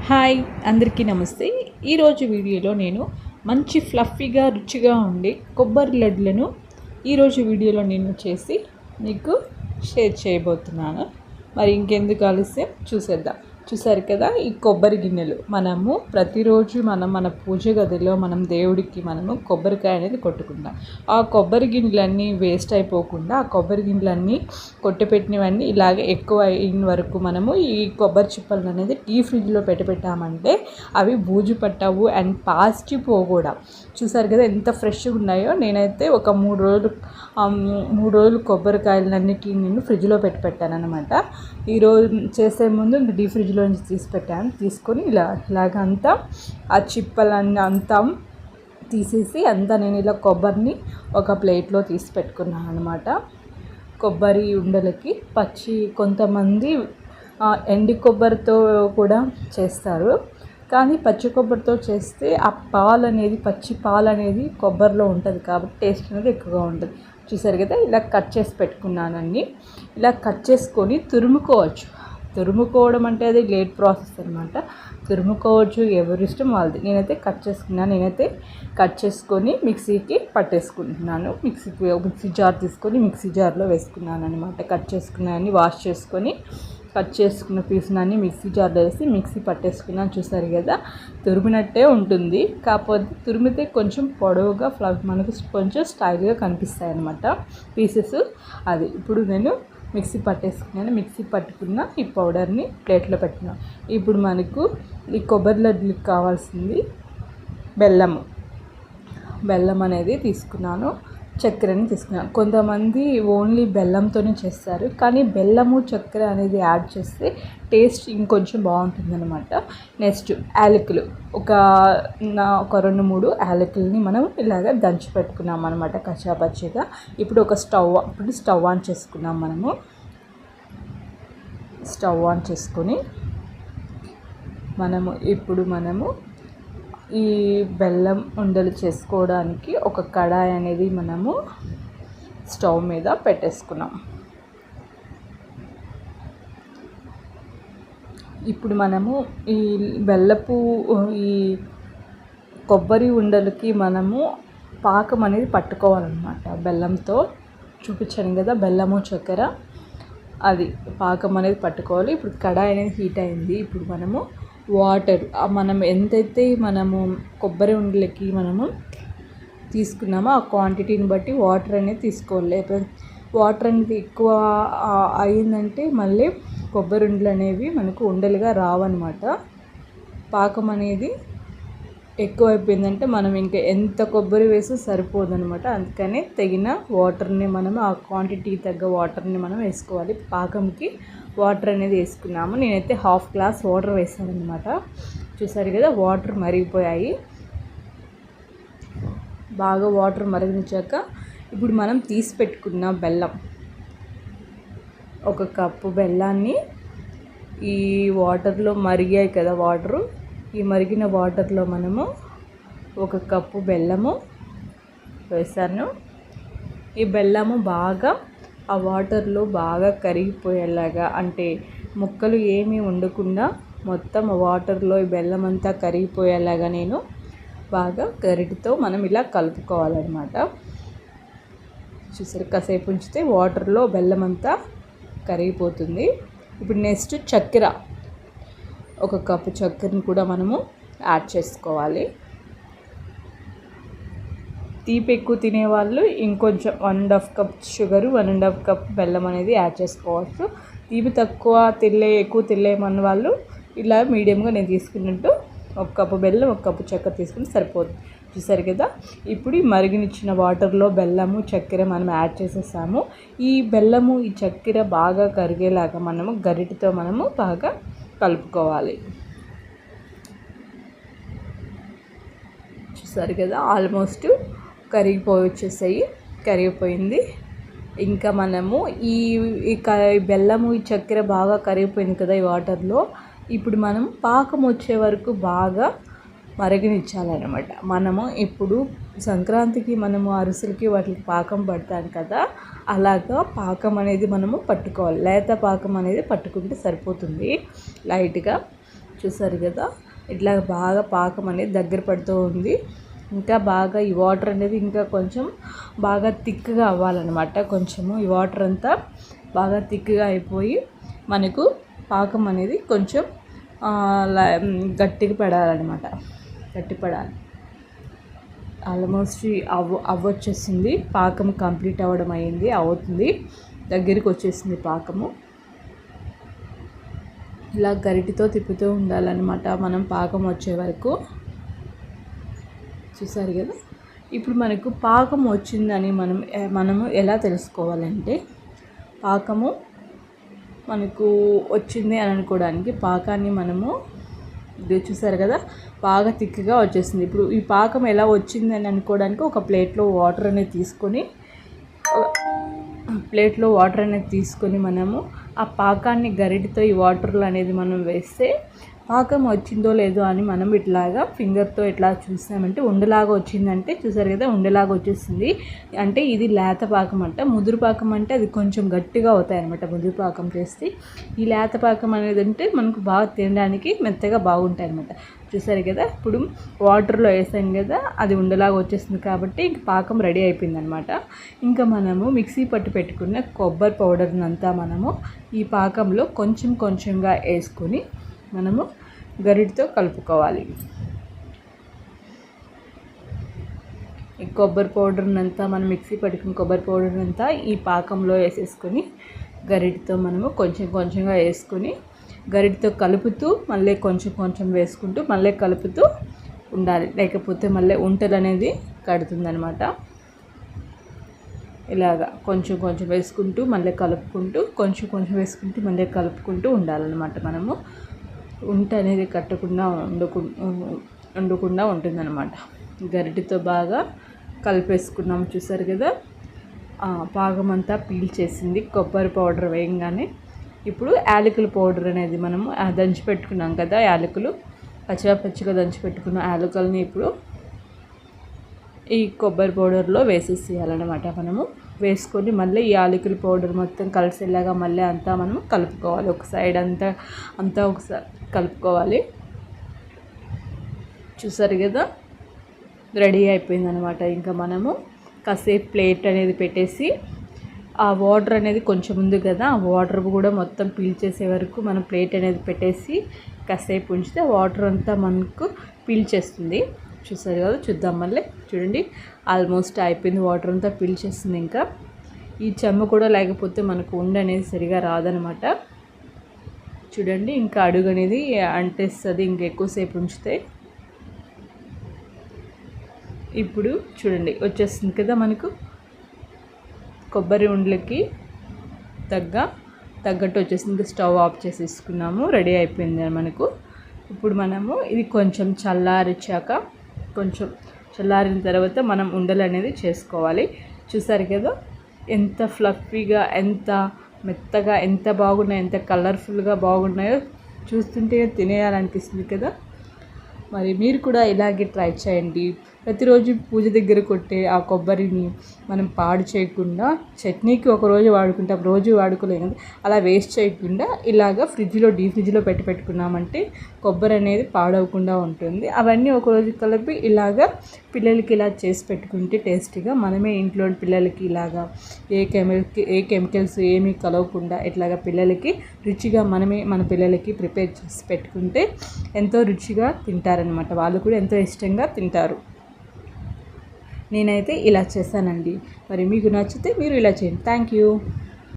Hi అందరికీ నమస్తే. ఈరోజు వీడియోలో నేను మంచి ఫ్లఫీగా రుచిగా ఉండే కొబ్బరి లడ్డులను ఈరోజు వీడియోలో నేను చేసి మీకు షేర్ చేయబోతున్నాను. మరి ఇంకెందుకు ఆలస్యం చూసేద్దాం. చూసారు కదా, ఈ కొబ్బరి గిన్నెలు మనము ప్రతిరోజు మన పూజ గదిలో దేవుడికి కొబ్బరికాయ అనేది కొట్టుకుంటాం. ఆ కొబ్బరి గిన్నెలన్నీ వేస్ట్ అయిపోకుండా ఆ కొబ్బరి గిన్నెలన్నీ కొట్టిపెట్టినవన్నీ ఇలాగే ఎక్కువ అయిన వరకు ఈ కొబ్బరి చిప్పలను అనేది ఫ్రిడ్జ్లో పెట్టామంటే అవి బూజు పట్టవు అండ్ పాజిటివ్ కూడా. చూసారు కదా ఎంత ఫ్రెష్గా ఉన్నాయో. నేనైతే ఒక 3 రోజులు కొబ్బరికాయలన్నిటిని నేను ఫ్రిడ్జ్లో పెట్టాను అనమాట. ఈరోజు చేసే ముందు ఫ్రిడ్జ్లో నుంచి తీసుకొని ఇలాగంతా ఆ చిప్పలన్నీ అంతా తీసేసి నేను ఇలా కొబ్బరిని ఒక ప్లేట్లో తీసి పెట్టుకున్నాను అనమాట. కొబ్బరి ఉండలకి కొంతమంది ఎండి కొబ్బరితో కూడా చేస్తారు, కానీ పచ్చి కొబ్బరితో చేస్తే ఆ పచ్చి పాలు అనేది కొబ్బరిలో ఉంటుంది కాబట్టి టేస్ట్ అనేది ఎక్కువగా ఉంటుంది. చూసారు కదా, ఇలా కట్ చేసి పెట్టుకున్నానండి. ఇలా కట్ చేసుకొని తురుముకోవడం అంటే అది లేట్ ప్రాసెస్ అనమాట. తురుముకోవచ్చు, ఎవరిష్టం వాళ్ళది. నేనైతే కట్ చేసుకొని మిక్సీకి పట్టేసుకుంటున్నాను. మిక్సీ జార్ తీసుకొని మిక్సీ జార్లో వేసుకున్నాను అనమాట. కట్ చేసుకున్న పీసులన్నీ మిక్సీ జార్లో వేసి మిక్సీ పట్టేసుకున్నాను. చూసారు కదా, తురిమినట్టే ఉంటుంది, కాకపోతే తురిమితే కొంచెం పొడవుగా మనకు కొంచెం స్టైల్గా కనిపిస్తాయి అన్నమాట పీసెస్. అది ఇప్పుడు నేను మిక్సీ పట్టుకున్న ఈ పౌడర్ని ప్లేట్లో పెట్టినా. ఇప్పుడు మనకు ఈ కొబ్బరి లడ్డుకి కావాల్సింది బెల్లం అనేది తీసుకున్నాను, చక్కెరని తీసుకున్నాను. కొంతమంది ఓన్లీ బెల్లంతోనే చేస్తారు, కానీ బెల్లము చక్కెర అనేది యాడ్ చేస్తే టేస్ట్ ఇంకొంచెం బాగుంటుందన్నమాట. నెక్స్ట్ యాలకులు ఒక 2-3 యాలకులని మనం ఇలాగ దంచి పెట్టుకున్నాం అనమాట కచ్చాపచ్చిగా. ఇప్పుడు స్టవ్ ఆన్ చేసుకున్నాం. స్టవ్ ఆన్ చేసుకొని ఇప్పుడు ఈ బెల్లం ఉండలు చేసుకోవడానికి ఒక కడాయి అనేది స్టవ్ మీద పెట్టేసుకున్నాం. ఇప్పుడు ఈ ఈ కొబ్బరి ఉండలకి పాకం అనేది పట్టుకోవాలన్నమాట. బెల్లంతో చూపించాను కదా, బెల్లము చక్కెర అది పాకం అనేది పట్టుకోవాలి. ఇప్పుడు కడాయి అనేది హీట్ అయింది. ఇప్పుడు వాటర్ ఎంతైతే కొబ్బరి ఉండలకి తీసుకున్నామో ఆ క్వాంటిటీని బట్టి వాటర్ అనేది తీసుకోవాలి. లేకపోతే వాటర్ అనేది ఎక్కువ అయిందంటే మళ్ళీ కొబ్బరి ఉండలు అనేవి ఉండలుగా రావన్నమాట. పాకం అనేది ఎక్కువైపోయిందంటే ఇంకా ఎంత కొబ్బరి వేసి సరిపోదన్నమాట. అందుకని తగిన వాటర్ని ఆ క్వాంటిటీకి తగ్గ వాటర్ని వేసుకోవాలి. పాకంకి వాటర్ అనేది వేసుకున్నాము. నేనైతే 1/2 గ్లాస్ వాటర్ వేసాను అనమాట. చూసారు కదా, వాటర్ మరిగిపోయాయి. బాగా వాటర్ మరిగించాక ఇప్పుడు తీసి పెట్టుకున్న బెల్లం, 1 కప్పు బెల్లాన్ని ఈ వాటర్లో మరిగాయి కదా, ఈ మరిగిన వాటర్లో 1 కప్పు బెల్లము వేసాను. ఈ బెల్లము బాగా ఆ వాటర్లో బాగా కరిగిపోయేలాగా, అంటే ముక్కలు ఏమీ ఉండకుండా మొత్తం వాటర్లో ఈ బెల్లం అంతా కరిగిపోయేలాగా నేను బాగా గరిటెతో ఇలా కలుపుకోవాలన్నమాట. చూసారు, కాసేపు ఉంచితే వాటర్లో బెల్లం అంతా కరిగిపోతుంది. ఇప్పుడు నెక్స్ట్ చక్కెర, 1 కప్పు చక్కెరని కూడా యాడ్ చేసుకోవాలి. తీపి ఎక్కువ తినేవాళ్ళు ఇంకొంచెం 1.5 కప్ షుగరు, 1.5 కప్ బెల్లం అనేది యాడ్ చేసుకోవచ్చు. తీపి తక్కువ ఎక్కువ తినలేమన్న వాళ్ళు ఇలా మీడియంగా నేను తీసుకున్నట్టు 1 కప్పు బెల్లం, 1 కప్పు చక్కెర తీసుకుని సరిపోతుంది. చూసారు కదా, ఇప్పుడు ఈ మరిగినిచ్చిన వాటర్లో బెల్లము చక్కెర యాడ్ చేసేసాము. ఈ బెల్లము ఈ చక్కెర బాగా కరిగేలాగా గరిటెతో బాగా కలుపుకోవాలి. చూసారు కదా, ఆల్మోస్ట్ కరిగిపోయింది. ఇంకా ఈ బెల్లము ఈ చక్కెర బాగా కరిగిపోయింది కదా ఈ వాటర్లో. ఇప్పుడు పాకం వచ్చే వరకు బాగా మరగనిచ్చాలన్నమాట. ఇప్పుడు సంక్రాంతికి అరిసెలకి వాటికి పాకం పడతాం కదా, అలాగా పాకం అనేది పట్టుకోవాలి. లేత పాకం అనేది పట్టుకుంటే సరిపోతుంది లైట్గా. చూసారు కదా, ఇట్లా బాగా పాకం అనేది దగ్గర పడుతూ ఉంది. ఇంకా బాగా ఈ వాటర్ అనేది ఇంకా కొంచెం బాగా థిక్గా అవ్వాలన్నమాట. కొంచెము ఈ వాటర్ అంతా బాగా థిక్గా అయిపోయి మనకు పాకం అనేది కొంచెం గట్టిగా పడాలన్నమాట. గట్టి పడాలి. ఆల్మోస్ట్ అవ్వొచ్చేసింది. పాకం కంప్లీట్ అవ్వడం అయింది, అవుతుంది, దగ్గరికి వచ్చేసింది పాకము. ఇలా గరిటితో తిప్పుతూ ఉండాలన్నమాట మనం పాకం వచ్చే వరకు. చూసారు కదా. ఇప్పుడు మనకు పాకం వచ్చిందని మనము ఎలా తెలుసుకోవాలంటే, పాకము మనకు వచ్చింది అని అనుకోవడానికి పాకాన్ని మనము చూసారు కదా, బాగా థిక్గా వచ్చేసింది. ఇప్పుడు ఈ పాకం ఎలా వచ్చింది అని అనుకోవడానికి ఒక ప్లేట్లో వాటర్ అనేది తీసుకొని మనము ఆ పాకాన్ని గరిటతో ఈ వాటర్లో అనేది మనం వేస్తే పాకం వచ్చిందో లేదో అని మనం ఇట్లాగా ఫింగర్తో ఇట్లా చూసామంటే ఉండలాగా వచ్చిందంటే, చూసారు కదా, ఉండలాగా వచ్చేసింది అంటే ఇది లేత పాకం అంట. ముదురు పాకం అంటే అది కొంచెం గట్టిగా అవుతాయి అనమాట. ముదురు పాకం చేస్తే ఈ లేత పాకం అనేది అంటే మనకు బాగా తినడానికి మెత్తగా బాగుంటాయి అనమాట. చూసారు కదా, ఇప్పుడు వాటర్లో వేసాం కదా, అది ఉండలాగా వచ్చేసింది కాబట్టి ఇంక పాకం రెడీ అయిపోయింది అనమాట. ఇంకా మనము మిక్సీ పట్టి పెట్టుకున్న కొబ్బరి పౌడర్ని అంతా మనము ఈ పాకంలో కొంచెం కొంచెంగా వేసుకొని మనము గరిటతో కలుపుకోవాలి. ఈ కొబ్బరి పౌడర్ని అంతా మనం మిక్సీ పట్టుకున్న కొబ్బరి పౌడర్ని అంతా ఈ పాకంలో వేసేసుకొని గరిటతో మనము కొంచెం కొంచెంగా వేసుకొని గరిటతో కలుపుతూ మళ్ళీ కొంచెం కొంచెం వేసుకుంటూ మళ్ళీ కలుపుతూ ఉండాలి. లేకపోతే మళ్ళీ ఉంటలు అనేది కడుతుందనమాట. ఇలాగా కొంచెం కొంచెం వేసుకుంటూ మళ్ళీ కలుపుకుంటూ కొంచెం కొంచెం వేసుకుంటూ మళ్ళీ కలుపుకుంటూ ఉండాలన్నమాట. మనము ఉంట అనేది కట్టకుండా ఉండకుండా ఉంటుందన్నమాట. గరిటెతో బాగా కలిపేసుకున్నాం. చూసారు కదా, పాకం అంతా పీల్చేసింది కొబ్బరి పౌడర్ వేయంగానే. ఇప్పుడు యాలకుల పౌడర్ అనేది మనము దంచి పెట్టుకున్నాం కదా, యాలకులు పచ్చిగా దంచి పెట్టుకున్న యాలకులని ఇప్పుడు ఈ కొబ్బరి పౌడర్లో వేసేసేయాలన్నమాట. మనము వేసుకొని మళ్ళీ ఈ యాలకుల పౌడర్ మొత్తం కలిసేలాగా మళ్ళీ అంతా మనం కలుపుకోవాలి. ఒక సైడ్ అంతా ఒకసారి కలుపుకోవాలి. చూసారు కదా, రెడీ అయిపోయిందనమాట. ఇంకా మనము కాసేపు ప్లేట్ అనేది పెట్టేసి ఆ వాటర్ అనేది కొంచెం ఉంది కదా, ఆ వాటర్ కూడా మొత్తం పీల్చేసే వరకు మనం ప్లేట్ అనేది పెట్టేసి కాసేపు ఉంచితే వాటర్ అంతా మనకు పీల్చేస్తుంది. చూసారు కదా, చూద్దాం మళ్ళీ. చూడండి, ఆల్మోస్ట్ అయిపోయింది, వాటర్ అంతా పీల్చేస్తుంది. ఇంకా ఈ చెమ్మ కూడా లేకపోతే మనకు ఉండ అనేది సరిగా రాదనమాట. చూడండి, ఇంకా అడుగు అనేది అంటేస్తుంది ఇంకా ఎక్కువసేపు ఉంచితే. ఇప్పుడు చూడండి వచ్చేస్తుంది కదా మనకు కొబ్బరి ఉండలకి తగ్గట్టు వచ్చేసింది. స్టవ్ ఆఫ్ చేసేసుకున్నాము, రెడీ అయిపోయింది మనకు. ఇప్పుడు మనము ఇది కొంచెం చల్లారిన తర్వాత మనం ఉండలు అనేది చేసుకోవాలి. చూసారు కదా, ఎంత ఫ్లఫీగా, ఎంత మెత్తగా, ఎంత బాగున్నాయో, ఎంత కలర్ఫుల్గా బాగున్నాయో చూస్తుంటే తినేయాలనిపిస్తుంది కదా. మరి మీరు కూడా ఇలాగే ట్రై చేయండి. ప్రతిరోజు పూజ దగ్గర కొట్టే ఆ కొబ్బరిని మనం పాడు చేయకుండా, చట్నీకి ఒకరోజు వాడుకుంటాం, రోజు వాడుకోలేము, అలా వేస్ట్ చేయకుండా ఇలాగ డీప్ ఫ్రిడ్జ్లో పెట్టుకున్నామంటే కొబ్బరి అనేది పాడవకుండా ఉంటుంది. అవన్నీ ఒకరోజు కలిపి ఇలాగ పిల్లలకి ఇలా చేసి పెట్టుకుంటే టేస్టీగా మనమే ఇంట్లో పిల్లలకి ఇలాగా ఏ కెమికల్స్ ఏమీ కలవకుండా ఇట్లాగా పిల్లలకి రుచిగా మనమే మన పిల్లలకి ప్రిపేర్ చేసి పెట్టుకుంటే ఎంతో రుచిగా తింటారనమాట. వాళ్ళు కూడా ఎంతో ఇష్టంగా తింటారు. నేనైతే ఇలా చేశానండి. మరి మీకు నచ్చితే మీరు ఇలా చేయండి. Thank you.